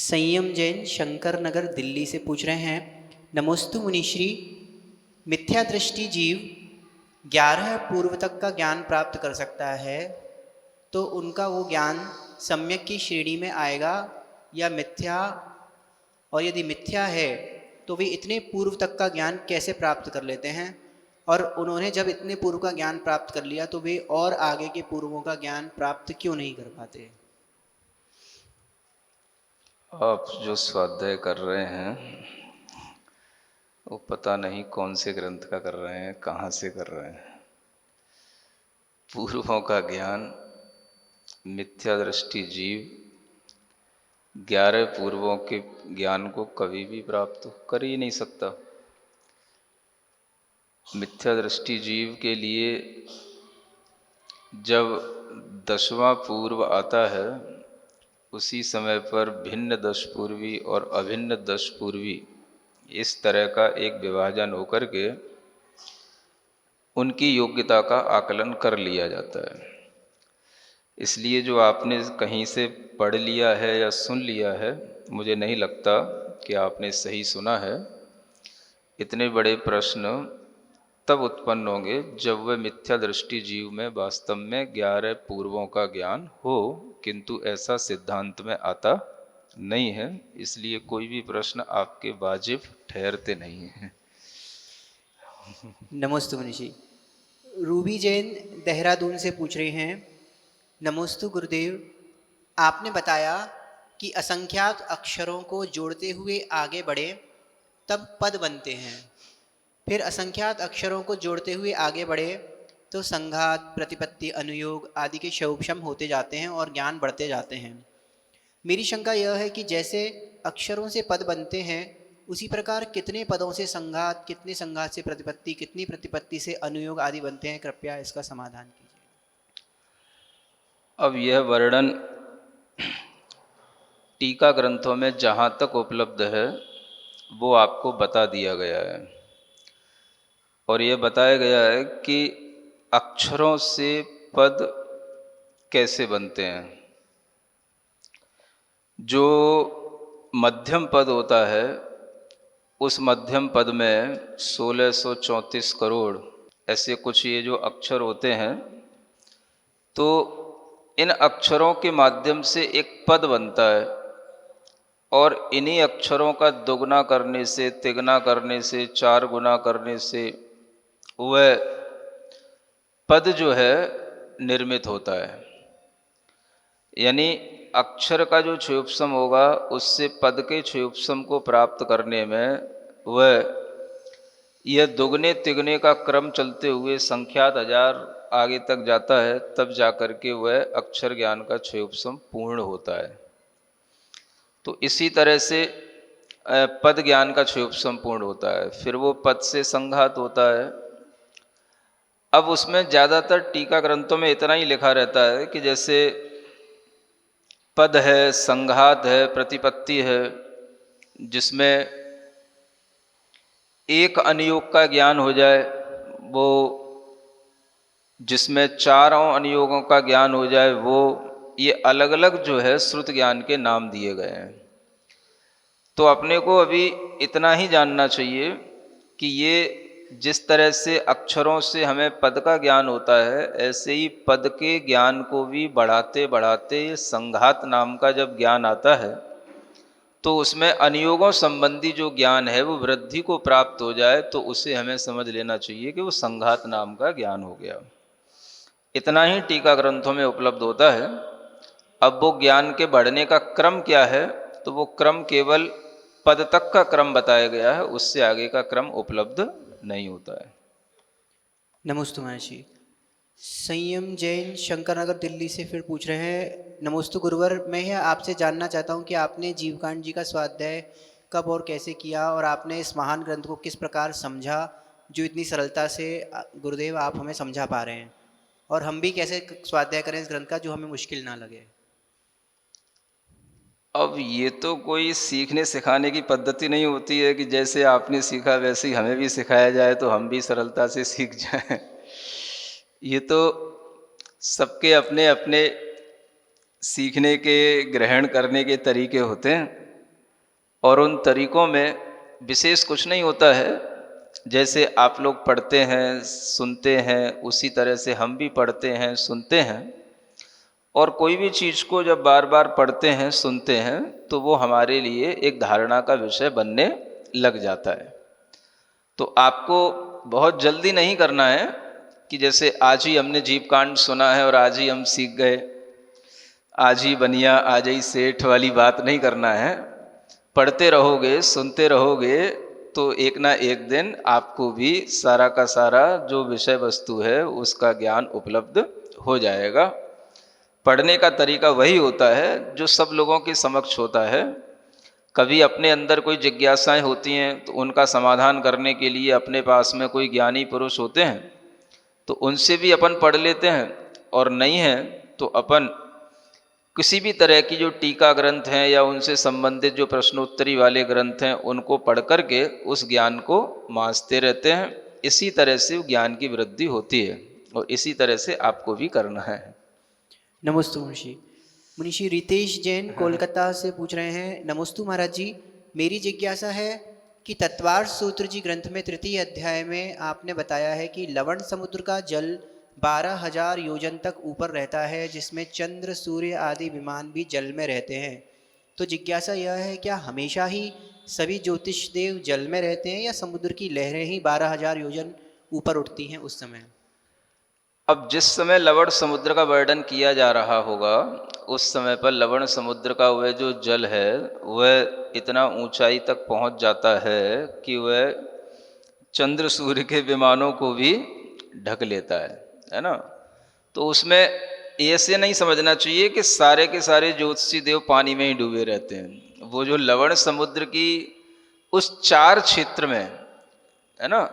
संयम जैन शंकर नगर दिल्ली से पूछ रहे हैं, नमोस्तु मुनिश्री। मिथ्या दृष्टि जीव 11 पूर्व तक का ज्ञान प्राप्त कर सकता है, तो उनका वो ज्ञान सम्यक की श्रेणी में आएगा या मिथ्या? और यदि मिथ्या है तो वे इतने पूर्व तक का ज्ञान कैसे प्राप्त कर लेते हैं? और उन्होंने जब इतने पूर्व का ज्ञान प्राप्त कर लिया तो वे और आगे के पूर्वों का ज्ञान प्राप्त क्यों नहीं कर पाते? आप जो स्वाध्याय कर रहे हैं वो पता नहीं कौन से ग्रंथ का कर रहे हैं, कहाँ से कर रहे हैं। पूर्वों का ज्ञान मिथ्या दृष्टि जीव 11 पूर्वों के ज्ञान को कभी भी प्राप्त कर ही नहीं सकता। मिथ्या दृष्टि जीव के लिए जब 10वां पूर्व आता है, उसी समय पर भिन्न 10 पूर्वी और अभिन्न 10 पूर्वी इस तरह का एक विभाजन होकर के उनकी योग्यता का आकलन कर लिया जाता है। इसलिए जो आपने कहीं से पढ़ लिया है या सुन लिया है, मुझे नहीं लगता कि आपने सही सुना है। इतने बड़े प्रश्न तब उत्पन्न होंगे जब वह मिथ्या दृष्टि जीव में वास्तव में 11 पूर्वों का ज्ञान हो, किंतु ऐसा सिद्धांत में आता नहीं है। इसलिए कोई भी प्रश्न आपके वाजिब ठहरते नहीं हैं। नमोस्तु मुनिषी। रूबी जैन देहरादून से पूछ रहे हैं, नमोस्तु गुरुदेव। आपने बताया कि असंख्यात अक्षरों को जोड़ते हुए आगे बढ़े तब पद बनते हैं, फिर असंख्यात अक्षरों को जोड़ते हुए आगे बढ़े तो संघात, प्रतिपत्ति, अनुयोग आदि के शौक्षम होते जाते हैं और ज्ञान बढ़ते जाते हैं। मेरी शंका यह है कि जैसे अक्षरों से पद बनते हैं, उसी प्रकार कितने पदों से संघात, कितने संघात से प्रतिपत्ति, कितनी प्रतिपत्ति से अनुयोग आदि बनते हैं? कृपया इसका समाधान कीजिए। अब यह वर्णन टीका ग्रंथों में जहाँ तक उपलब्ध है वो आपको बता दिया गया है, और यह बताया गया है कि अक्षरों से पद कैसे बनते हैं। जो मध्यम पद होता है, उस मध्यम पद में 1634 करोड़ ऐसे कुछ ये जो अक्षर होते हैं, तो इन अक्षरों के माध्यम से एक पद बनता है, और इन्हीं अक्षरों का दुगना करने से, तिगना करने से, 4 गुना करने से वह पद जो है निर्मित होता है। यानी अक्षर का जो क्षयोपसम होगा, उससे पद के क्षयोपसम को प्राप्त करने में वह यह दुगने तिगने का क्रम चलते हुए संख्यात हजार आगे तक जाता है, तब जाकर के वह अक्षर ज्ञान का क्षयोपसम पूर्ण होता है। तो इसी तरह से पद ज्ञान का क्षयोपसम पूर्ण होता है, फिर वो पद से संघात होता है। अब उसमें ज़्यादातर टीका ग्रंथों में इतना ही लिखा रहता है कि जैसे पद है, संघात है, प्रतिपत्ति है, जिसमें एक अनुयोग का ज्ञान हो जाए, वो जिसमें 4 अनुयोगों का ज्ञान हो जाए, वो ये अलग अलग जो है श्रुत ज्ञान के नाम दिए गए हैं। तो अपने को अभी इतना ही जानना चाहिए कि ये जिस तरह से अक्षरों से हमें पद का ज्ञान होता है, ऐसे ही पद के ज्ञान को भी बढ़ाते बढ़ाते संघात नाम का जब ज्ञान आता है, तो उसमें अनुयोगों संबंधी जो ज्ञान है वो वृद्धि को प्राप्त हो जाए, तो उसे हमें समझ लेना चाहिए कि वो संघात नाम का ज्ञान हो गया। इतना ही टीका ग्रंथों में उपलब्ध होता है। अब वो ज्ञान के बढ़ने का क्रम क्या है, तो वो क्रम केवल पद तक का क्रम बताया गया है, उससे आगे का क्रम उपलब्ध नहीं होता है। नमोस्तु महर्षि। संयम जैन शंकर नगर दिल्ली से फिर पूछ रहे हैं, नमोस्तु गुरुवर। मैं यह आपसे जानना चाहता हूँ कि आपने जीवकांड जी का स्वाध्याय कब और कैसे किया, और आपने इस महान ग्रंथ को किस प्रकार समझा जो इतनी सरलता से गुरुदेव आप हमें समझा पा रहे हैं, और हम भी कैसे स्वाध्याय करें इस ग्रंथ का जो हमें मुश्किल ना लगे। अब ये तो कोई सीखने सिखाने की पद्धति नहीं होती है कि जैसे आपने सीखा वैसे ही हमें भी सिखाया जाए तो हम भी सरलता से सीख जाएं। ये तो सबके अपने अपने सीखने के, ग्रहण करने के तरीके होते हैं। और उन तरीक़ों में विशेष कुछ नहीं होता है। जैसे आप लोग पढ़ते हैं, सुनते हैं, उसी तरह से हम भी पढ़ते हैं, सुनते हैं। और कोई भी चीज़ को जब बार बार पढ़ते हैं, सुनते हैं, तो वो हमारे लिए एक धारणा का विषय बनने लग जाता है। तो आपको बहुत जल्दी नहीं करना है कि जैसे आज ही हमने जीव कांड सुना है और आज ही हम सीख गए, आज ही बनिया आज ही सेठ वाली बात नहीं करना है। पढ़ते रहोगे, सुनते रहोगे, तो एक ना एक दिन आपको भी सारा का सारा जो विषय वस्तु है उसका ज्ञान उपलब्ध हो जाएगा। पढ़ने का तरीका वही होता है जो सब लोगों के समक्ष होता है। कभी अपने अंदर कोई जिज्ञासाएं होती हैं तो उनका समाधान करने के लिए अपने पास में कोई ज्ञानी पुरुष होते हैं तो उनसे भी अपन पढ़ लेते हैं, और नहीं है तो अपन किसी भी तरह की जो टीका ग्रंथ हैं या उनसे संबंधित जो प्रश्नोत्तरी वाले ग्रंथ हैं उनको पढ़ करके उस ज्ञान को मांझते रहते हैं। इसी तरह से ज्ञान की वृद्धि होती है और इसी तरह से आपको भी करना है। नमोस्तु मुनिषी। मुनिषी रितेश जैन कोलकाता से पूछ रहे हैं, नमोस्तु महाराज जी, मेरी जिज्ञासा है कि तत्वार्थ सूत्र जी ग्रंथ में तृतीय अध्याय में आपने बताया है कि लवण समुद्र का जल 12,000 योजन तक ऊपर रहता है, जिसमें चंद्र, सूर्य आदि विमान भी जल में रहते हैं। तो जिज्ञासा यह है, क्या हमेशा ही सभी ज्योतिष देव जल में रहते हैं या समुद्र की लहरें ही 12,000 योजन ऊपर उठती हैं उस समय? अब जिस समय लवण समुद्र का वर्णन किया जा रहा होगा उस समय पर लवण समुद्र का वह जो जल है वह इतना ऊंचाई तक पहुंच जाता है कि वह चंद्र सूर्य के विमानों को भी ढक लेता है ना। तो उसमें ऐसे नहीं समझना चाहिए कि सारे के सारे ज्योतिषी देव पानी में ही डूबे रहते हैं। वो जो लवण समुद्र की उस 4 क्षेत्र में है ना,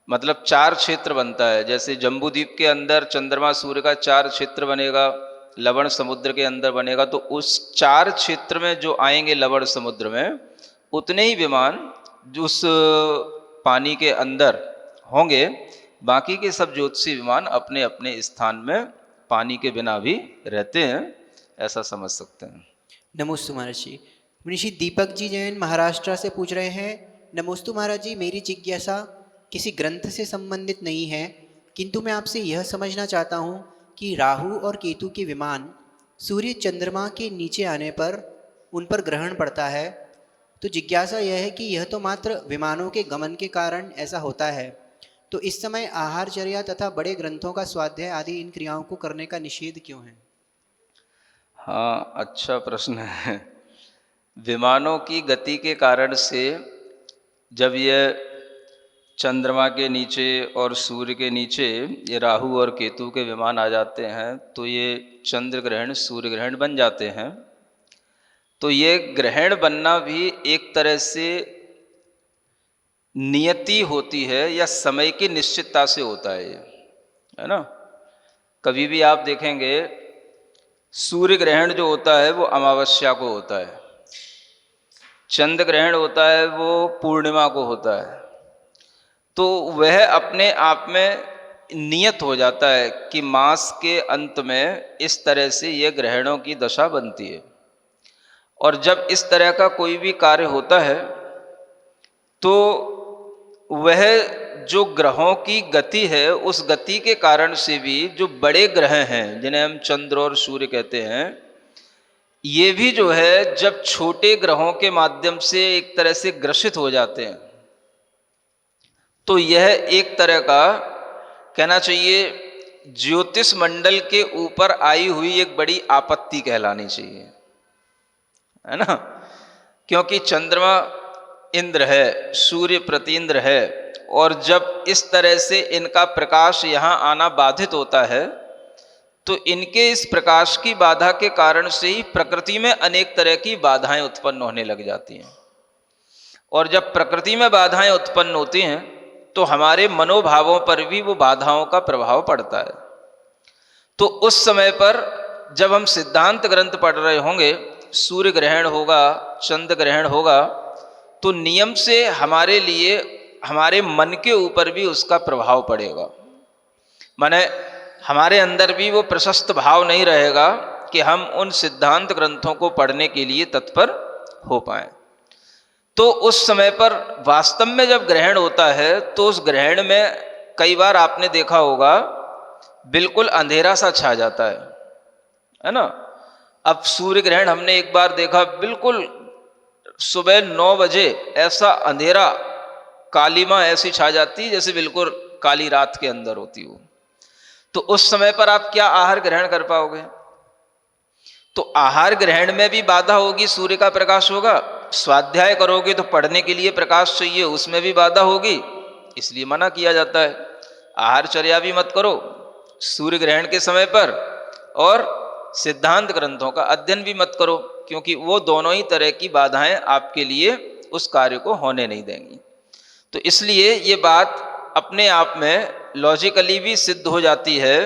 मतलब 4 क्षेत्र बनता है। जैसे जम्बूद्वीप के अंदर चंद्रमा सूर्य का 4 क्षेत्र बनेगा, लवण समुद्र के अंदर बनेगा, तो उस 4 क्षेत्र में जो आएंगे लवण समुद्र में उतने ही विमान जो उस पानी के अंदर होंगे। बाकी के सब ज्योतिषी विमान अपने अपने स्थान में पानी के बिना भी रहते हैं, ऐसा समझ सकते हैं। नमोस्तु महाराज जी। मुनिषी दीपक जी जैन महाराष्ट्र से पूछ रहे हैं, नमोस्तु महाराज जी, मेरी जिज्ञासा किसी ग्रंथ से संबंधित नहीं है, किंतु मैं आपसे यह समझना चाहता हूँ कि राहु और केतु के विमान सूर्य चंद्रमा के नीचे आने पर उन पर ग्रहण पड़ता है। तो जिज्ञासा यह है कि यह तो मात्र विमानों के गमन के कारण ऐसा होता है, तो इस समय आहारचर्या तथा बड़े ग्रंथों का स्वाध्याय आदि इन क्रियाओं को करने का निषेध क्यों है? हाँ, अच्छा प्रश्न है। विमानों की गति के कारण से जब यह चंद्रमा के नीचे और सूर्य के नीचे ये राहु और केतु के विमान आ जाते हैं तो ये चंद्र ग्रहण, सूर्य ग्रहण बन जाते हैं। तो ये ग्रहण बनना भी एक तरह से नियति होती है या समय की निश्चितता से होता है, ये है ना। कभी भी आप देखेंगे सूर्य ग्रहण जो होता है वो अमावस्या को होता है, चंद्र ग्रहण होता है वो पूर्णिमा को होता है। तो वह अपने आप में नियत हो जाता है कि मास के अंत में इस तरह से ये ग्रहणों की दशा बनती है। और जब इस तरह का कोई भी कार्य होता है तो वह जो ग्रहों की गति है उस गति के कारण से भी जो बड़े ग्रह हैं जिन्हें हम चंद्र और सूर्य कहते हैं, ये भी जो है जब छोटे ग्रहों के माध्यम से एक तरह से ग्रसित हो जाते हैं तो यह एक तरह का कहना चाहिए ज्योतिष मंडल के ऊपर आई हुई एक बड़ी आपत्ति कहलानी चाहिए, है ना। क्योंकि चंद्रमा इंद्र है, सूर्य प्रतींद्र है, और जब इस तरह से इनका प्रकाश यहाँ आना बाधित होता है तो इनके इस प्रकाश की बाधा के कारण से ही प्रकृति में अनेक तरह की बाधाएं उत्पन्न होने लग जाती हैं। और जब प्रकृति में बाधाएं उत्पन्न होती हैं तो हमारे मनोभावों पर भी वो बाधाओं का प्रभाव पड़ता है। तो उस समय पर जब हम सिद्धांत ग्रंथ पढ़ रहे होंगे, सूर्य ग्रहण होगा, चंद्र ग्रहण होगा, तो नियम से हमारे लिए हमारे मन के ऊपर भी उसका प्रभाव पड़ेगा। माने हमारे अंदर भी वो प्रशस्त भाव नहीं रहेगा कि हम उन सिद्धांत ग्रंथों को पढ़ने के लिए तत्पर हो पाएं। तो उस समय पर वास्तव में जब ग्रहण होता है तो उस ग्रहण में कई बार आपने देखा होगा बिल्कुल अंधेरा सा छा जाता है ना। अब सूर्य ग्रहण हमने एक बार देखा, बिल्कुल सुबह 9 बजे ऐसा अंधेरा, कालीमा ऐसी छा जाती है जैसे बिल्कुल काली रात के अंदर होती हो। तो उस समय पर आप क्या आहार ग्रहण कर पाओगे? तो आहार ग्रहण में भी बाधा होगी, सूर्य का प्रकाश होगा। स्वाध्याय करोगे तो पढ़ने के लिए प्रकाश चाहिए, उसमें भी बाधा होगी, इसलिए मना किया जाता है। आहारचर्या भी मत करो सूर्य ग्रहण के समय पर, और सिद्धांत ग्रंथों का अध्ययन भी मत करो, क्योंकि वो दोनों ही तरह की बाधाएं आपके लिए उस कार्य को होने नहीं देंगी। तो इसलिए ये बात अपने आप में लॉजिकली भी सिद्ध हो जाती है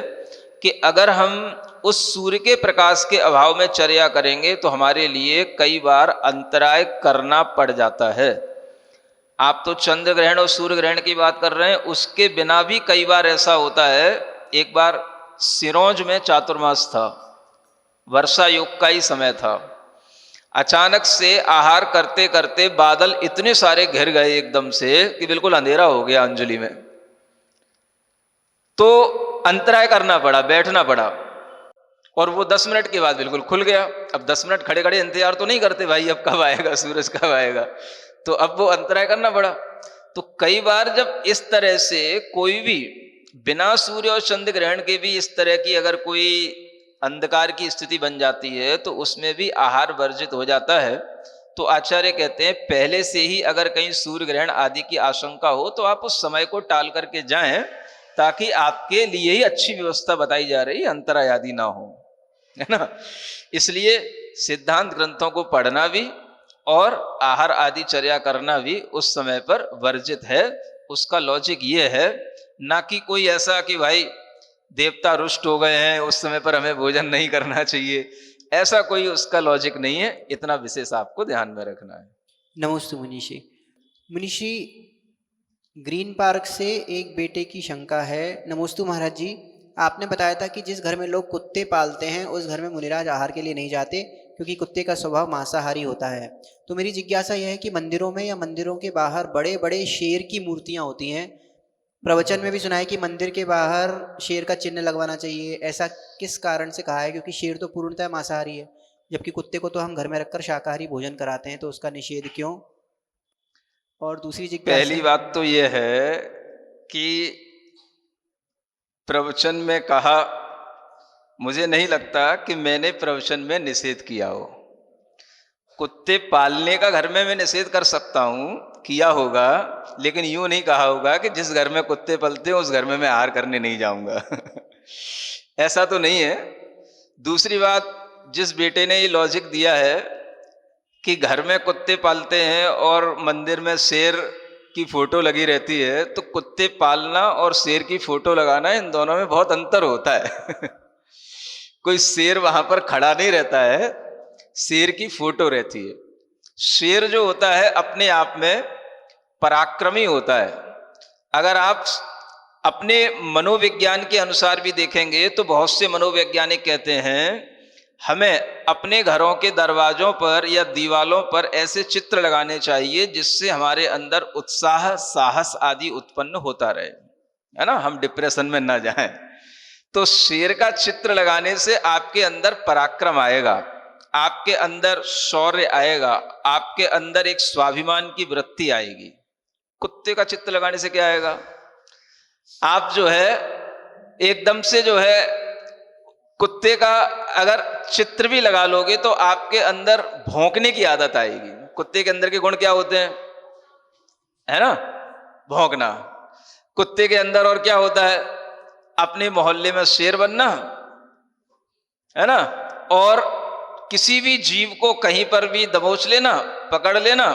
कि अगर हम उस सूर्य के प्रकाश के अभाव में चर्या करेंगे तो हमारे लिए कई बार अंतराय करना पड़ जाता है। आप तो चंद्र ग्रहण और सूर्य ग्रहण की बात कर रहे हैं, उसके बिना भी कई बार ऐसा होता है। एक बार सिरोंज में चातुर्मास था, वर्षा युग का ही समय था। अचानक से आहार करते करते बादल इतने सारे घिर गए एकदम से कि बिल्कुल अंधेरा हो गया अंजलि में। तो अंतराय करना पड़ा, बैठना पड़ा, और वो 10 मिनट के बाद बिल्कुल खुल गया। अब 10 मिनट खड़े खड़े इंतजार तो नहीं करते भाई अब कब आएगा सूरज, कब आएगा, तो अब वो अंतराय करना पड़ा। तो कई बार जब इस तरह से कोई भी बिना सूर्य और चंद्र ग्रहण के भी इस तरह की अगर कोई अंधकार की स्थिति बन जाती है तो उसमें भी आहार वर्जित हो जाता है। तो आचार्य कहते हैं पहले से ही अगर कहीं सूर्य ग्रहण आदि की आशंका हो तो आप उस समय को टाल करके जाएं, ताकि आपके लिए ही अच्छी व्यवस्था बताई जा रही, अंतराय आदि ना हो, है ना। इसलिए सिद्धांत ग्रंथों को पढ़ना भी और आहार आदि चर्या करना भी उस समय पर वर्जित है। उसका लॉजिक ये है, ना कि कोई ऐसा कि भाई देवता रुष्ट हो गए हैं उस समय पर हमें भोजन नहीं करना चाहिए, ऐसा कोई उसका लॉजिक नहीं है। इतना विशेष आपको ध्यान में रखना है। नमस्ते मुनीषी। मुनीषी, ग्रीन पार्क से एक बेटे की शंका है। नमोस्तु महाराज जी, आपने बताया था कि जिस घर में लोग कुत्ते पालते हैं उस घर में मुनिराज आहार के लिए नहीं जाते क्योंकि कुत्ते का स्वभाव मांसाहारी होता है। तो मेरी जिज्ञासा यह है कि मंदिरों में या मंदिरों के बाहर बड़े बड़े शेर की मूर्तियां होती हैं, प्रवचन में भी सुना है कि मंदिर के बाहर शेर का चिन्ह लगवाना चाहिए, ऐसा किस कारण से कहा है? क्योंकि शेर तो पूर्णतः मांसाहारी है, जबकि कुत्ते को तो हम घर में रखकर शाकाहारी भोजन कराते हैं, तो उसका निषेध क्यों? और दूसरी जिज्ञासा, पहली बात तो यह है कि प्रवचन में कहा, मुझे नहीं लगता कि मैंने प्रवचन में निषेध किया हो। कुत्ते पालने का घर में मैं निषेध कर सकता हूं, किया होगा, लेकिन यूं नहीं कहा होगा कि जिस घर में कुत्ते पलते हैं उस घर में मैं आहार करने नहीं जाऊंगा ऐसा तो नहीं है। दूसरी बात, जिस बेटे ने ये लॉजिक दिया है कि घर में कुत्ते पालते हैं और मंदिर में शेर की फोटो लगी रहती है, तो कुत्ते पालना और शेर की फोटो लगाना, इन दोनों में बहुत अंतर होता है कोई शेर वहां पर खड़ा नहीं रहता है, शेर की फोटो रहती है। शेर जो होता है अपने आप में पराक्रमी होता है। अगर आप अपने मनोविज्ञान के अनुसार भी देखेंगे तो बहुत से मनोवैज्ञानिक कहते हैं हमें अपने घरों के दरवाजों पर या दीवालों पर ऐसे चित्र लगाने चाहिए जिससे हमारे अंदर उत्साह, साहस आदि उत्पन्न होता रहे, है ना, हम डिप्रेशन में ना जाएं। तो शेर का चित्र लगाने से आपके अंदर पराक्रम आएगा, आपके अंदर शौर्य आएगा, आपके अंदर एक स्वाभिमान की वृत्ति आएगी। कुत्ते का चित्र लगाने से क्या आएगा? आप जो है एकदम से जो है कुत्ते का अगर चित्र भी लगा लोगे तो आपके अंदर भौंकने की आदत आएगी। कुत्ते के अंदर के गुण क्या होते हैं, है ना, भौंकना। कुत्ते के अंदर और क्या होता है, अपने मोहल्ले में शेर बनना, है ना, और किसी भी जीव को कहीं पर भी दबोच लेना, पकड़ लेना,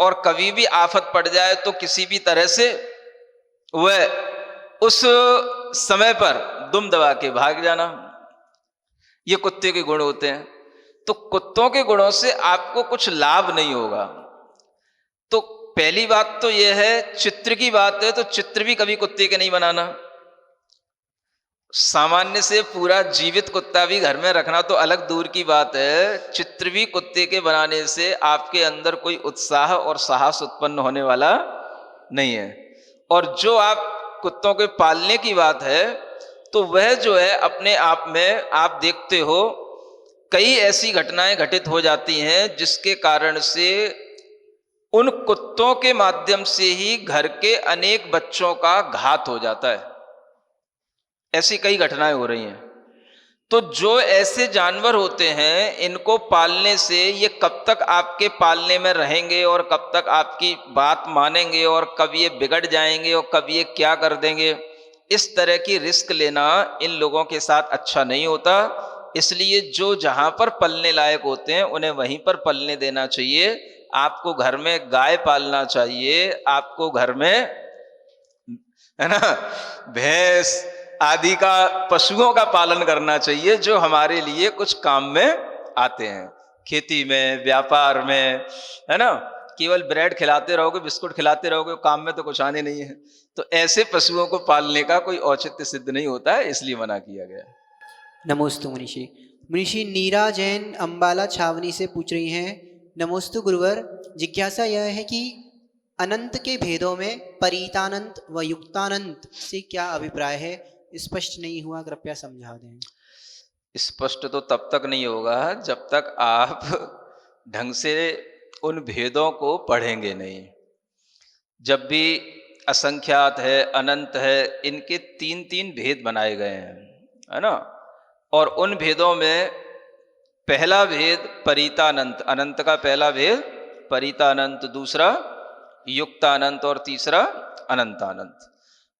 और कभी भी आफत पड़ जाए तो किसी भी तरह से वह उस समय पर दुम दबा के भाग जाना। ये कुत्ते के गुण होते हैं। तो कुत्तों के गुणों से आपको कुछ लाभ नहीं होगा। तो पहली बात तो यह है, चित्र की बात है तो चित्र भी कभी कुत्ते के नहीं बनाना। सामान्य से पूरा जीवित कुत्ता भी घर में रखना तो अलग दूर की बात है, चित्रवी कुत्ते के बनाने से आपके अंदर कोई उत्साह और साहस उत्पन्न होने वाला नहीं है। और जो आप कुत्तों के पालने की बात है, तो वह जो है अपने आप में आप देखते हो कई ऐसी घटनाएं घटित हो जाती हैं जिसके कारण से उन कुत्तों के माध्यम से ही घर के अनेक बच्चों का घात हो जाता है। ऐसी कई घटनाएं हो रही हैं। तो जो ऐसे जानवर होते हैं, इनको पालने से ये कब तक आपके पालने में रहेंगे और कब तक आपकी बात मानेंगे और कब ये बिगड़ जाएंगे और कब ये क्या कर देंगे, इस तरह की रिस्क लेना इन लोगों के साथ अच्छा नहीं होता। इसलिए जो जहां पर पलने लायक होते हैं उन्हें वहीं पर पलने देना चाहिए। आपको घर में गाय पालना चाहिए, आपको घर में, है ना, भैंस आदि का पशुओं का पालन करना चाहिए जो हमारे लिए कुछ काम में आते हैं, खेती में, व्यापार में, है ना। केवल ब्रेड खिलाते रहोगे, बिस्कुट खिलाते रहोगे, काम में तो कुछ आने नहीं है। तो ऐसे पशुओं को पालने का कोई औचित्य सिद्ध नहीं होता है, इसलिए मना किया गया है। नमोस्तु मुनिषि। मुनिषि नीरा जैन अंबाला छावनी से पूछ रही हैं, नमोस्तु गुरुवर, जिज्ञासा यह है कि अनंत के भेदों में परितानंत व युक्तानंत से क्या अभिप्राय है? स्पष्ट नहीं हुआ, कृपया समझा दें। स्पष्ट तो तब तक नहीं होगा जब तक आप ढंग से उन भेदों को पढ़ेंगे नहीं। जब भी असंख्यात है, अनंत है, इनके तीन तीन भेद बनाए गए हैं, है ना। और उन भेदों में पहला भेद परितानंत, अनंत का पहला भेद परितानंत, दूसरा युक्तानंत और तीसरा अनंतानंत।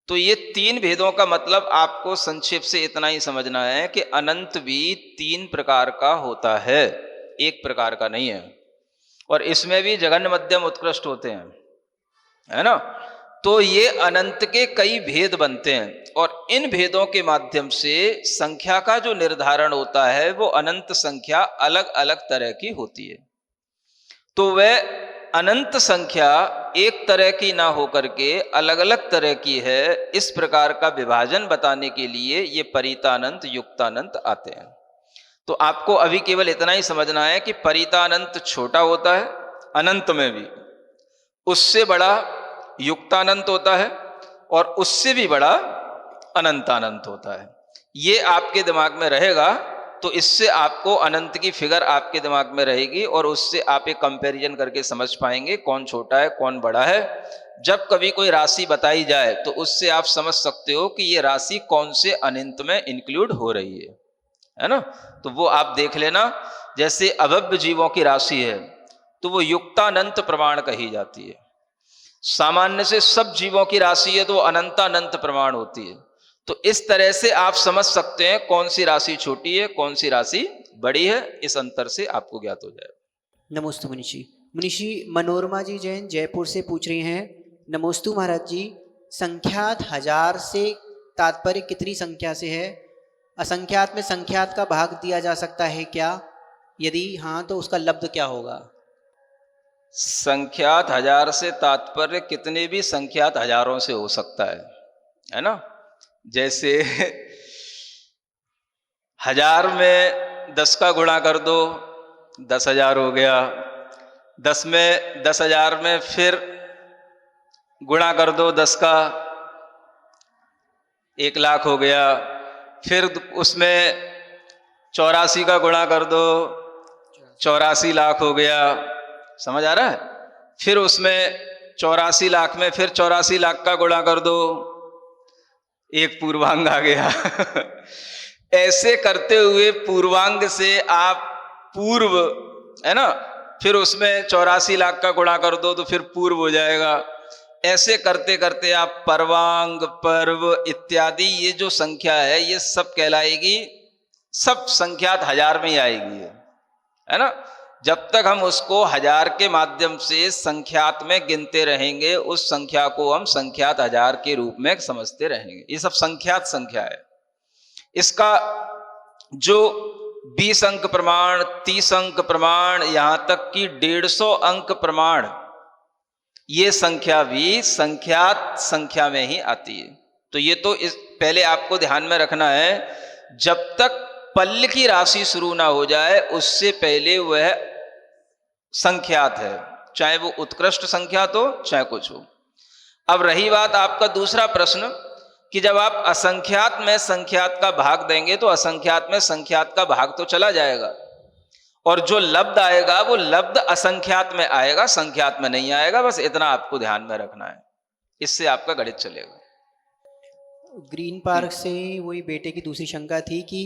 तो ये तीन भेदों का मतलब आपको संक्षेप से इतना ही समझना है कि अनंत भी तीन प्रकार का होता है, एक प्रकार का नहीं है। और इसमें भी जघन्य मध्यम उत्कृष्ट होते हैं, है ना। तो ये अनंत के कई भेद बनते हैं और इन भेदों के माध्यम से संख्या का जो निर्धारण होता है वो अनंत संख्या अलग अलग तरह की होती है। तो वह अनंत संख्या एक तरह की ना होकर के अलग अलग तरह की है, इस प्रकार का विभाजन बताने के लिए ये परितानंत युक्तानंत आते हैं। तो आपको अभी केवल इतना ही समझना है कि परितानंत छोटा होता है अनंत में भी, उससे बड़ा युक्तानंत होता है और उससे भी बड़ा अनंतानंत होता है। ये आपके दिमाग में रहेगा तो इससे आपको अनंत की फिगर आपके दिमाग में रहेगी और उससे आप एक कंपैरिजन करके समझ पाएंगे कौन छोटा है कौन बड़ा है। जब कभी कोई राशि बताई जाए तो उससे आप समझ सकते हो कि ये राशि कौन से अनंत में इंक्लूड हो रही है ना। तो वो आप देख लेना। जैसे अभव्य जीवों की राशि है तो वो युक्तानंत प्रमाण कही जाती है। सामान्य से सब जीवों की राशि है तो वो अनंतानंत प्रमाण होती है। तो इस तरह से आप समझ सकते हैं कौन सी राशि छोटी है कौन सी राशि बड़ी है, इस अंतर से आपको ज्ञात हो जाएगा। नमोस्तु मुनिषि। मुनिषि मनोरमा जी जैन जयपुर से पूछ रही हैं, नमोस्तु महाराज जी, संख्यात हजार से तात्पर्य कितनी संख्या से है? असंख्यात में संख्यात का भाग दिया जा सकता है क्या? यदि हाँ तो उसका लब्ध क्या होगा? संख्यात हजार से तात्पर्य कितने भी संख्यात हजारों से हो सकता है ना। जैसे 1000 में 10 का गुणा कर दो 10,000 हो गया, 10 में 10,000 में फिर गुणा कर दो 10 का 1,00,000 हो गया, फिर उसमें 84 का गुणा कर दो 84 लाख हो गया। समझ आ रहा है? फिर उसमें 84 लाख में फिर 84 लाख का गुणा कर दो, एक पूर्वांग आ गया। ऐसे करते हुए पूर्वांग से आप पूर्व, है ना, फिर उसमें 84 लाख का गुणा कर दो तो फिर पूर्व हो जाएगा। ऐसे करते करते आप परवांग, पर्व इत्यादि ये जो संख्या है ये सब कहलाएगी, सब संख्यात हजार में ही आएगी, है ना। जब तक हम उसको हजार के माध्यम से संख्यात में गिनते रहेंगे उस संख्या को हम संख्यात हजार के रूप में समझते रहेंगे। ये सब संख्यात संख्या है। इसका जो 20 अंक प्रमाण, 30 अंक प्रमाण, यहां तक कि 150 अंक प्रमाण, ये संख्या भी संख्यात संख्या में ही आती है। तो ये तो इस पहले आपको ध्यान में रखना है, जब तक पल्ल की राशि शुरू ना हो जाए उससे पहले वह संख्यात है, चाहे वो उत्कृष्ट संख्यात हो चाहे कुछ हो। अब रही बात आपका दूसरा प्रश्न कि जब आप असंख्यात में संख्यात का भाग देंगे तो असंख्यात में संख्यात का भाग तो चला जाएगा, और जो लब्ध आएगा वो लब्ध असंख्यात में आएगा, संख्यात में नहीं आएगा। बस इतना आपको ध्यान में रखना है, इससे आपका गणित चलेगा। ग्रीन पार्क से वही बेटे की दूसरी शंका थी कि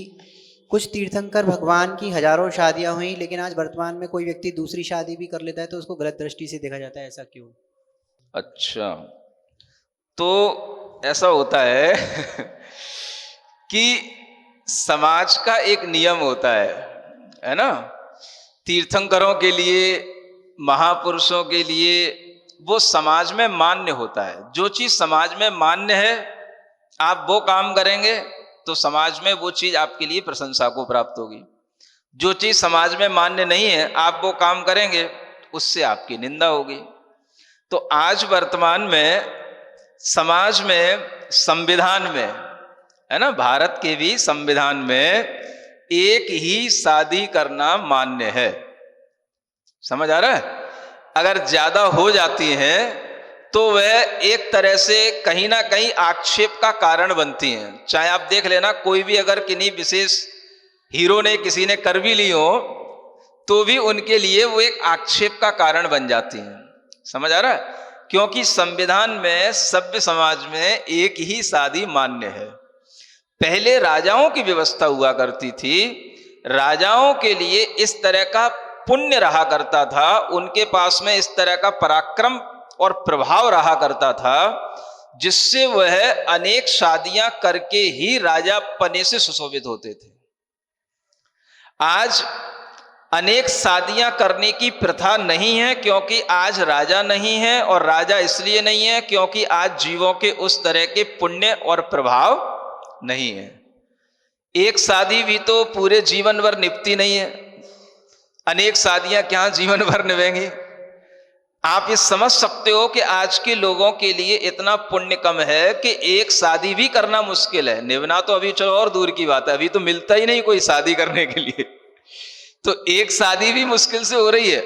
कुछ तीर्थंकर भगवान की हजारों शादियां हुई, लेकिन आज वर्तमान में कोई व्यक्ति दूसरी शादी भी कर लेता है तो उसको गलत दृष्टि से देखा जाता है, ऐसा क्यों? अच्छा, तो ऐसा होता है कि समाज का एक नियम होता है ना, तीर्थंकरों के लिए, महापुरुषों के लिए वो समाज में मान्य होता है। जो चीज समाज में मान्य है आप वो काम करेंगे तो समाज में वो चीज आपके लिए प्रशंसा को प्राप्त होगी। जो चीज समाज में मान्य नहीं है आप वो काम करेंगे उससे आपकी निंदा होगी। तो आज वर्तमान में समाज में, संविधान में, है ना, भारत के भी संविधान में एक ही शादी करना मान्य है। समझ आ रहा है? अगर ज्यादा हो जाती हैं तो वह एक तरह से कहीं ना कहीं आक्षेप का कारण बनती हैं। चाहे आप देख लेना, कोई भी अगर किन्हीं विशेष हीरो ने, किसी ने कर भी ली हो तो भी उनके लिए वो एक आक्षेप का कारण बन जाती हैं। समझ आ रहा है? क्योंकि संविधान में, सभ्य समाज में एक ही शादी मान्य है। पहले राजाओं की व्यवस्था हुआ करती थी, राजाओं के लिए इस तरह का पुण्य रहा करता था, उनके पास में इस तरह का पराक्रम और प्रभाव रहा करता था, जिससे वह अनेक शादियां करके ही राजा पने से सुशोभित होते थे। आज अनेक शादियां करने की प्रथा नहीं है, क्योंकि आज राजा नहीं है, और राजा इसलिए नहीं है क्योंकि आज जीवों के उस तरह के पुण्य और प्रभाव नहीं है। एक शादी भी तो पूरे जीवन भर निपती नहीं है, अनेक शादियां क्या जीवन भर निभेंगी। आप ये समझ सकते हो कि आज के लोगों के लिए इतना पुण्य कम है कि एक शादी भी करना मुश्किल है। निभना तो अभी चलो और दूर की बात है, अभी तो मिलता ही नहीं कोई शादी करने के लिए। तो एक शादी भी मुश्किल से हो रही है,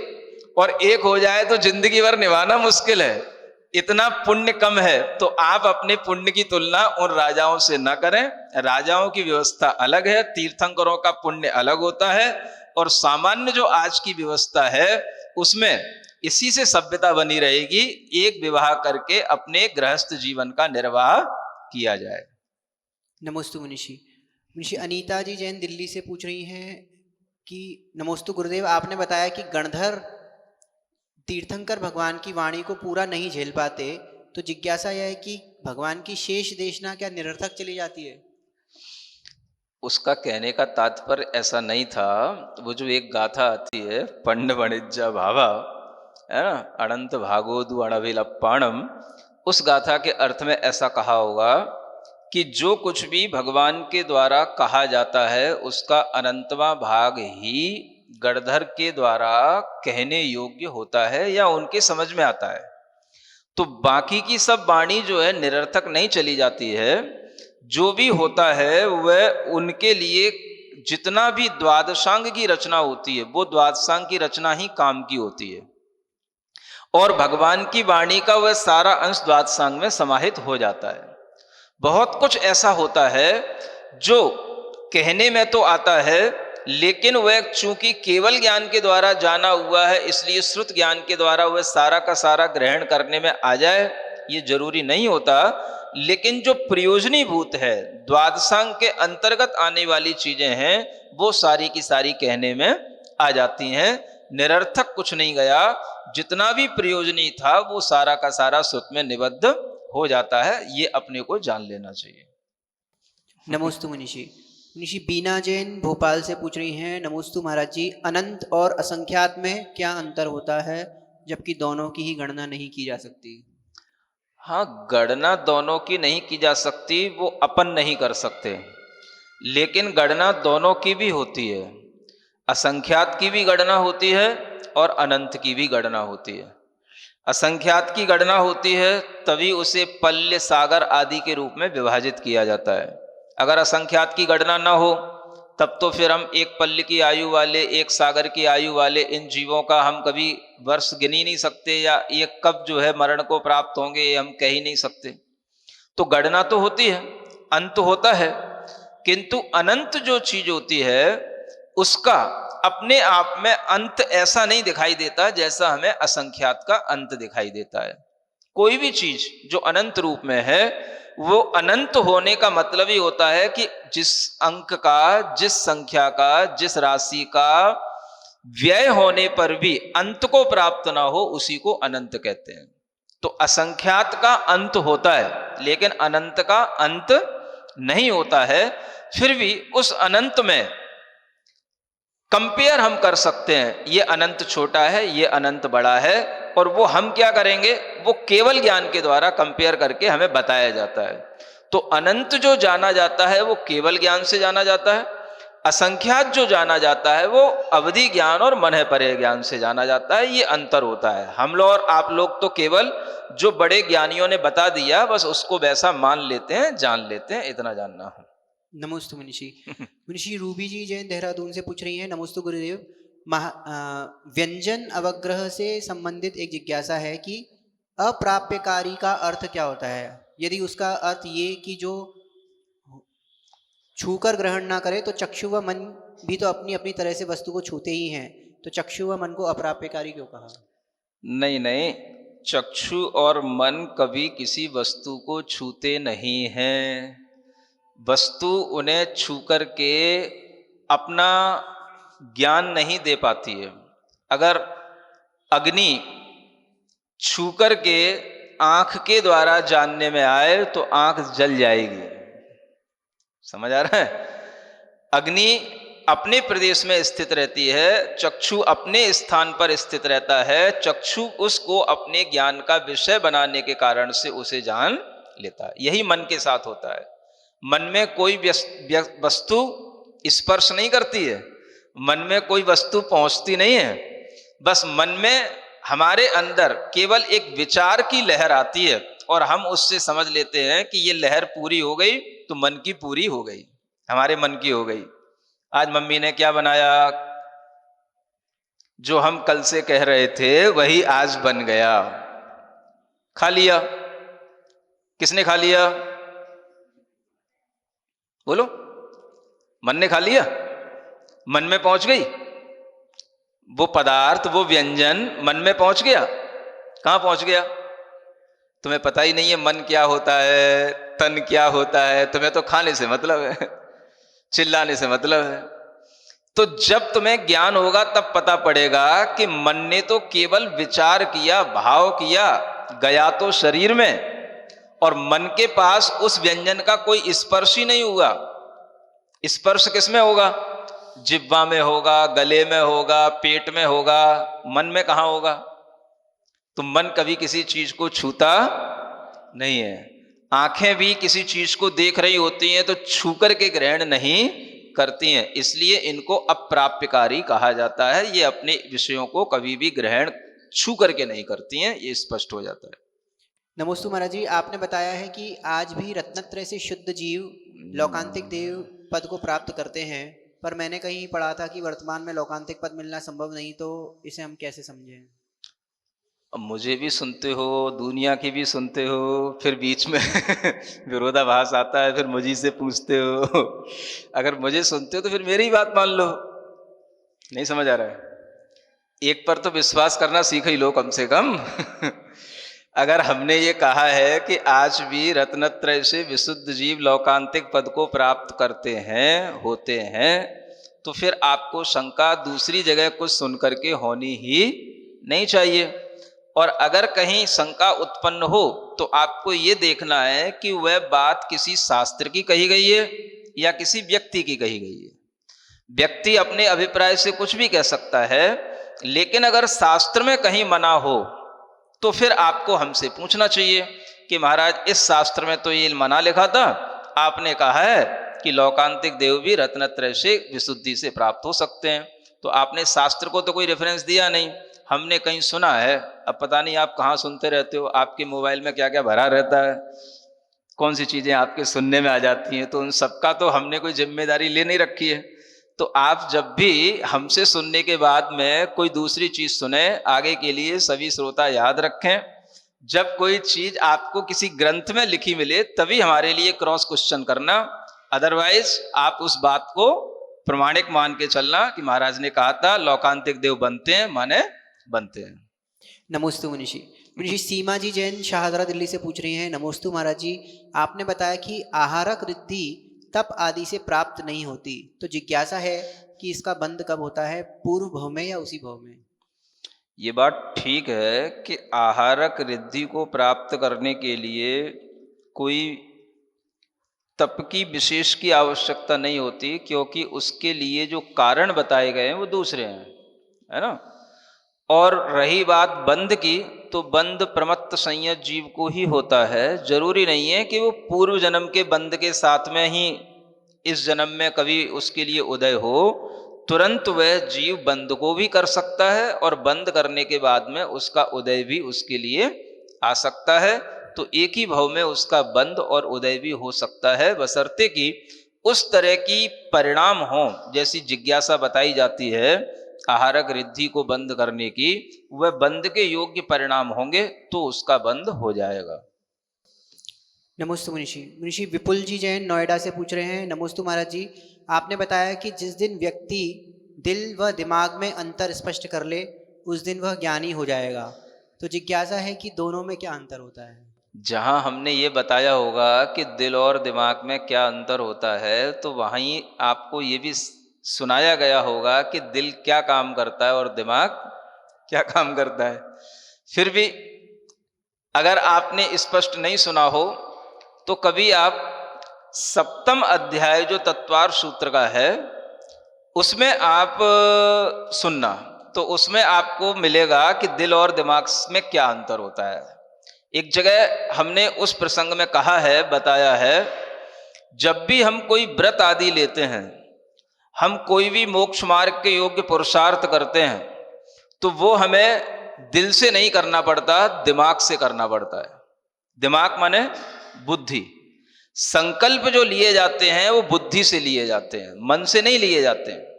और एक हो जाए तो जिंदगी भर निभाना मुश्किल है। इतना पुण्य कम है। तो आप अपने पुण्य की तुलना उन राजाओं से न करें। राजाओं की व्यवस्था अलग है, तीर्थंकरों का पुण्य अलग होता है, और सामान्य जो आज की व्यवस्था है उसमें इसी से सभ्यता बनी रहेगी, एक विवाह करके अपने गृहस्थ जीवन का निर्वाह किया जाए। नमोस्तु मुनिषी। मुनिषी अनीता जी जैन दिल्ली से पूछ रही हैं कि नमोस्तु गुरुदेव, आपने बताया कि गणधर तीर्थंकर भगवान की वाणी को पूरा नहीं झेल पाते, तो जिज्ञासा यह है कि भगवान की शेष देशना क्या निरर्थक चली जाती है? उसका कहने का तात्पर्य ऐसा नहीं था। वो जो एक गाथा आती है, पंड वणिज्य भावा, है ना, अनंत भागोदु अणविलप्पाणम, उस गाथा के अर्थ में ऐसा कहा होगा कि जो कुछ भी भगवान के द्वारा कहा जाता है उसका अनंतवां भाग ही गणधर के द्वारा कहने योग्य होता है या उनके समझ में आता है। तो बाकी की सब वाणी जो है निरर्थक नहीं चली जाती है। जो भी होता है वह उनके लिए, जितना भी द्वादशांग की रचना होती है वो द्वादशांग की रचना ही काम की होती है, और भगवान की वाणी का वह सारा अंश द्वादशांग में समाहित हो जाता है। बहुत कुछ ऐसा होता है जो कहने में तो आता है, लेकिन वह चूंकि केवल ज्ञान के द्वारा जाना हुआ है, इसलिए श्रुत ज्ञान के द्वारा वह सारा का सारा ग्रहण करने में आ जाए, ये जरूरी नहीं होता। लेकिन जो प्रयोजनीभूत है, द्वादशांग के अंतर्गत आने वाली चीजें हैं, वो सारी की सारी कहने में आ जाती हैं। निरर्थक कुछ नहीं गया, जितना भी प्रयोजनी था वो सारा का सारा श्रुत में निबद्ध हो जाता है। ये अपने को जान लेना चाहिए। नमोस्तु मुनिषी। मुनिषी बीना जैन भोपाल से पूछ रही हैं, नमोस्तु महाराज जी, अनंत और असंख्यात में क्या अंतर होता है, जबकि दोनों की ही गणना नहीं की जा सकती? हाँ, गणना दोनों की नहीं की जा सकती, वो अपन नहीं कर सकते, लेकिन गणना दोनों की भी होती है। असंख्यात की भी गणना होती है और अनंत की भी गणना होती है। असंख्यात की गणना होती है तभी उसे पल्य, सागर आदि के रूप में विभाजित किया जाता है। अगर असंख्यात की गणना न हो तब तो फिर हम एक पल्य की आयु वाले, एक सागर की आयु वाले इन जीवों का हम कभी वर्ष गिन ही नहीं सकते, या ये कब जो है मरण को प्राप्त होंगे ये हम कह ही नहीं सकते। तो गणना तो होती है, अंत होता है, किंतु अनंत जो चीज होती है उसका अपने आप में अंत ऐसा नहीं दिखाई देता जैसा हमें असंख्यात का अंत दिखाई देता है। कोई भी चीज जो अनंत रूप में है वो अनंत होने का मतलब ही होता है कि जिस अंक का, जिस संख्या का, जिस राशि का व्यय होने पर भी अंत को प्राप्त ना हो उसी को अनंत कहते हैं। तो असंख्यात का अंत होता है लेकिन अनंत का अंत नहीं होता है। फिर भी उस अनंत में कंपेयर हम कर सकते हैं, ये अनंत छोटा है, ये अनंत बड़ा है, और वो हम क्या करेंगे, वो केवल ज्ञान के द्वारा कंपेयर करके हमें बताया जाता है। तो अनंत जो जाना जाता है वो केवल ज्ञान से जाना जाता है, असंख्यात जो जाना जाता है वो अवधि ज्ञान और मन परे ज्ञान से जाना जाता है। ये अंतर होता है। हम लोग और आप लोग तो केवल जो बड़े ज्ञानियों ने बता दिया बस उसको वैसा मान लेते हैं, जान लेते हैं, इतना जानना है। नमोस्तु मुनिषी। मुनिषि रूबी जी जैन देहरादून से पूछ रही हैं, नमोस्तु गुरुदेव। व्यंजन अवग्रह से संबंधित एक जिज्ञासा है कि अप्राप्यकारी का अर्थ क्या होता है? यदि उसका अर्थ ये कि जो छूकर ग्रहण ना करे तो चक्षु व मन भी तो अपनी अपनी तरह से वस्तु को छूते ही हैं, तो चक्षु व मन को अप्राप्यकारी क्यों कहा? नहीं नहीं, चक्षु और मन कभी किसी वस्तु को छूते नहीं हैं। वस्तु उन्हें छू कर के अपना ज्ञान नहीं दे पाती है। अगर अग्नि छू कर के आंख के द्वारा जानने में आए तो आंख जल जाएगी। समझ आ रहा है? अग्नि अपने प्रदेश में स्थित रहती है, चक्षु अपने स्थान पर स्थित रहता है। चक्षु उसको अपने ज्ञान का विषय बनाने के कारण से उसे जान लेता है। यही मन के साथ होता है। मन में कोई वस्तु स्पर्श नहीं करती है, मन में कोई वस्तु पहुंचती नहीं है। बस मन में हमारे अंदर केवल एक विचार की लहर आती है और हम उससे समझ लेते हैं कि ये लहर पूरी हो गई तो मन की पूरी हो गई, हमारे मन की हो गई। आज मम्मी ने क्या बनाया, जो हम कल से कह रहे थे वही आज बन गया, खा लिया। किसने खा लिया? बोलो। मन ने खा लिया, मन में पहुंच गई वो पदार्थ, वो व्यंजन मन में पहुंच गया। कहां पहुंच गया? तुम्हें पता ही नहीं है मन क्या होता है, तन क्या होता है। तुम्हें तो खाने से मतलब है, चिल्लाने से मतलब है। तो जब तुम्हें ज्ञान होगा तब पता पड़ेगा कि मन ने तो केवल विचार किया, भाव किया, गया तो शरीर में, और मन के पास उस व्यंजन का कोई स्पर्श ही नहीं हुआ। स्पर्श किसमें होगा? जिह्वा में होगा, गले में होगा, पेट में होगा, मन में कहां होगा? तो मन कभी किसी चीज को छूता नहीं है। आंखें भी किसी चीज को देख रही होती हैं तो छू कर के ग्रहण नहीं करती हैं, इसलिए इनको अप्राप्यकारी कहा जाता है। ये अपने विषयों को कभी भी ग्रहण छू करके नहीं करती हैं, ये स्पष्ट हो जाता है। नमोस्तु महाराज जी, आपने बताया है कि आज भी रत्नत्रय से शुद्ध जीव लोकांतिक देव पद को प्राप्त करते हैं, पर मैंने कहीं पढ़ा था कि वर्तमान में लोकांतिक पद मिलना संभव नहीं, तो इसे हम कैसे समझें? अब मुझे भी सुनते हो, दुनिया की भी सुनते हो, फिर बीच में विरोधाभास आता है, फिर मुझी से पूछते हो। अगर मुझे सुनते हो तो फिर मेरी बात मान लो। नहीं समझ आ रहा है? एक पर तो विश्वास करना सीख ही लो कम से कम। अगर हमने ये कहा है कि आज भी रत्नत्रय से विशुद्ध जीव लोकांतिक पद को प्राप्त करते हैं, होते हैं, तो फिर आपको शंका दूसरी जगह कुछ सुन करके होनी ही नहीं चाहिए। और अगर कहीं शंका उत्पन्न हो तो आपको ये देखना है कि वह बात किसी शास्त्र की कही गई है या किसी व्यक्ति की कही गई है। व्यक्ति अपने अभिप्राय से कुछ भी कह सकता है, लेकिन अगर शास्त्र में कहीं मना हो तो फिर आपको हमसे पूछना चाहिए कि महाराज इस शास्त्र में तो ये मना लिखा था, आपने कहा है कि लोकांतिक देव भी रत्नत्रय से विशुद्धि से प्राप्त हो सकते हैं, तो आपने शास्त्र को तो कोई रेफरेंस दिया नहीं। हमने कहीं सुना है, अब पता नहीं आप कहाँ सुनते रहते हो, आपके मोबाइल में क्या क्या भरा रहता है, कौन सी चीज़ें आपके सुनने में आ जाती हैं, तो उन सबका तो हमने कोई जिम्मेदारी ले नहीं रखी है। तो आप जब भी हमसे सुनने के बाद में कोई दूसरी चीज़ सुने, आगे के लिए सभी श्रोता याद रखें, जब कोई चीज़ आपको किसी ग्रंथ में लिखी मिले तभी हमारे लिए क्रॉस क्वेश्चन करना, अदरवाइज आप उस बात को प्रमाणिक मान के चलना कि महाराज ने कहा था लोकांतिक देव बनते हैं माने बनते हैं। नमोस्तु मुनिषि। मुनिषि सीमा जी जैन शाहदरा दिल्ली से पूछ रही हैं, नमोस्तु महाराज जी, आपने बताया कि आहारक रिद्धि तप आदि से प्राप्त नहीं होती, तो जिज्ञासा है कि इसका बंध कब होता है, पूर्व भव में या उसी भव में? ये बात ठीक है कि आहारक रिद्धि को प्राप्त करने के लिए कोई तप की विशेष की आवश्यकता नहीं होती, क्योंकि उसके लिए जो कारण बताए गए हैं वो दूसरे हैं, है ना। और रही बात बंध की, तो बंध प्रमत्त संयत जीव को ही होता है, जरूरी नहीं है कि वो पूर्व जन्म के बंध के साथ में ही इस जन्म में कभी उसके लिए उदय हो। तुरंत वह जीव बंध को भी कर सकता है और बंध करने के बाद में उसका उदय भी उसके लिए आ सकता है। तो एक ही भव में उसका बंध और उदय भी हो सकता है, बशर्ते कि उस तरह की परिणाम हो जैसी जिज्ञासा बताई जाती है आहारक रिद्धि को बंद करने की, वह बंद के योग्य परिणाम होंगे तो उसका बंद हो जाएगा। नमोस्तु मुनिषि। मुनिषि विपुल जी जैन नोएडा से पूछ रहे हैं, नमोस्तु महाराज जी, आपने बताया कि जिस दिन व्यक्ति दिल व दिमाग में अंतर स्पष्ट कर ले उस दिन वह ज्ञानी हो जाएगा, तो जिज्ञासा है कि दोनों में क्या अंतर होता है? जहां हमने ये बताया होगा कि दिल और दिमाग में क्या अंतर होता है, तो वहीं आपको ये भी सुनाया गया होगा कि दिल क्या काम करता है और दिमाग क्या काम करता है। फिर भी अगर आपने स्पष्ट नहीं सुना हो तो कभी आप सप्तम अध्याय जो तत्वार सूत्र का है उसमें आप सुनना, तो उसमें आपको मिलेगा कि दिल और दिमाग में क्या अंतर होता है। एक जगह हमने उस प्रसंग में कहा है, बताया है, जब भी हम कोई व्रत आदि लेते हैं, हम कोई भी मोक्ष मार्ग के योग्य पुरुषार्थ करते हैं, तो वो हमें दिल से नहीं करना पड़ता, दिमाग से करना पड़ता है। दिमाग माने बुद्धि। संकल्प जो लिए जाते हैं वो बुद्धि से लिए जाते हैं, मन से नहीं लिए जाते हैं।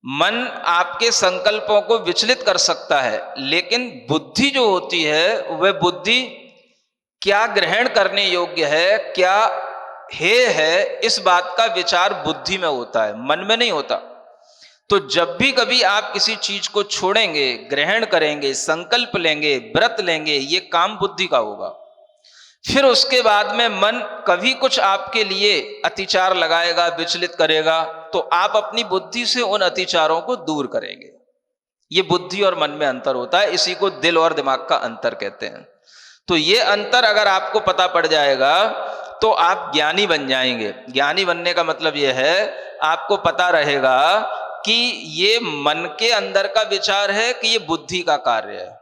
मन आपके संकल्पों को विचलित कर सकता है, लेकिन बुद्धि जो होती है वह बुद्धि क्या ग्रहण करने योग्य है, क्या हेय है, इस बात का विचार बुद्धि में होता है, मन में नहीं होता। तो जब भी कभी आप किसी चीज को छोड़ेंगे, ग्रहण करेंगे, संकल्प लेंगे, व्रत लेंगे, ये काम बुद्धि का होगा। फिर उसके बाद में मन कभी कुछ आपके लिए अतिचार लगाएगा, विचलित करेगा, तो आप अपनी बुद्धि से उन अतिचारों को दूर करेंगे। ये बुद्धि और मन में अंतर होता है, इसी को दिल और दिमाग का अंतर कहते हैं। तो ये अंतर अगर आपको पता पड़ जाएगा तो आप ज्ञानी बन जाएंगे। ज्ञानी बनने का मतलब यह है, आपको पता रहेगा कि ये मन के अंदर का विचार है कि ये बुद्धि का कार्य है।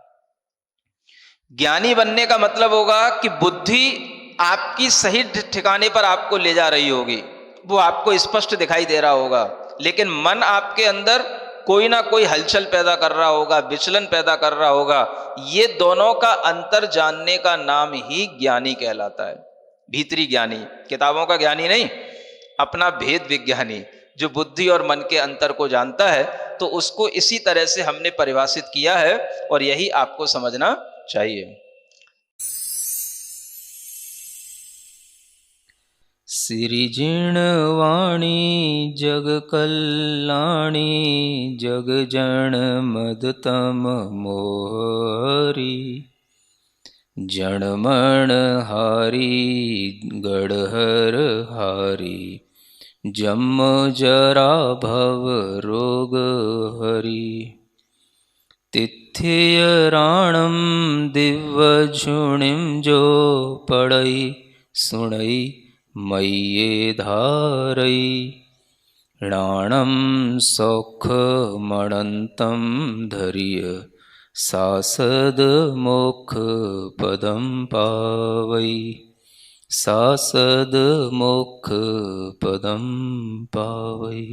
ज्ञानी बनने का मतलब होगा कि बुद्धि आपकी सही ठिकाने पर आपको ले जा रही होगी, वो आपको स्पष्ट दिखाई दे रहा होगा, लेकिन मन आपके अंदर कोई ना कोई हलचल पैदा कर रहा होगा, विचलन पैदा कर रहा होगा। ये दोनों का अंतर जानने का नाम ही ज्ञानी कहलाता है। भीतरी ज्ञानी, किताबों का ज्ञानी नहीं, अपना भेद विज्ञानी, जो बुद्धि और मन के अंतर को जानता है। तो उसको इसी तरह से हमने परिभाषित किया है और यही आपको समझना चाहिए। सिरिजिणवाणी जग कल्याणी जग जन मदतम मोहरी जणमण हारी गढ़हर हारी जम जरा भव रोग हरी तिथ्य राणम दिव्य झुणिम जो पड़ई सुणई मय्ये धारई राणम सौख मणंतम धर्य सासद मोक्ष पदम पावई सासद मोक्ष पदम पावई।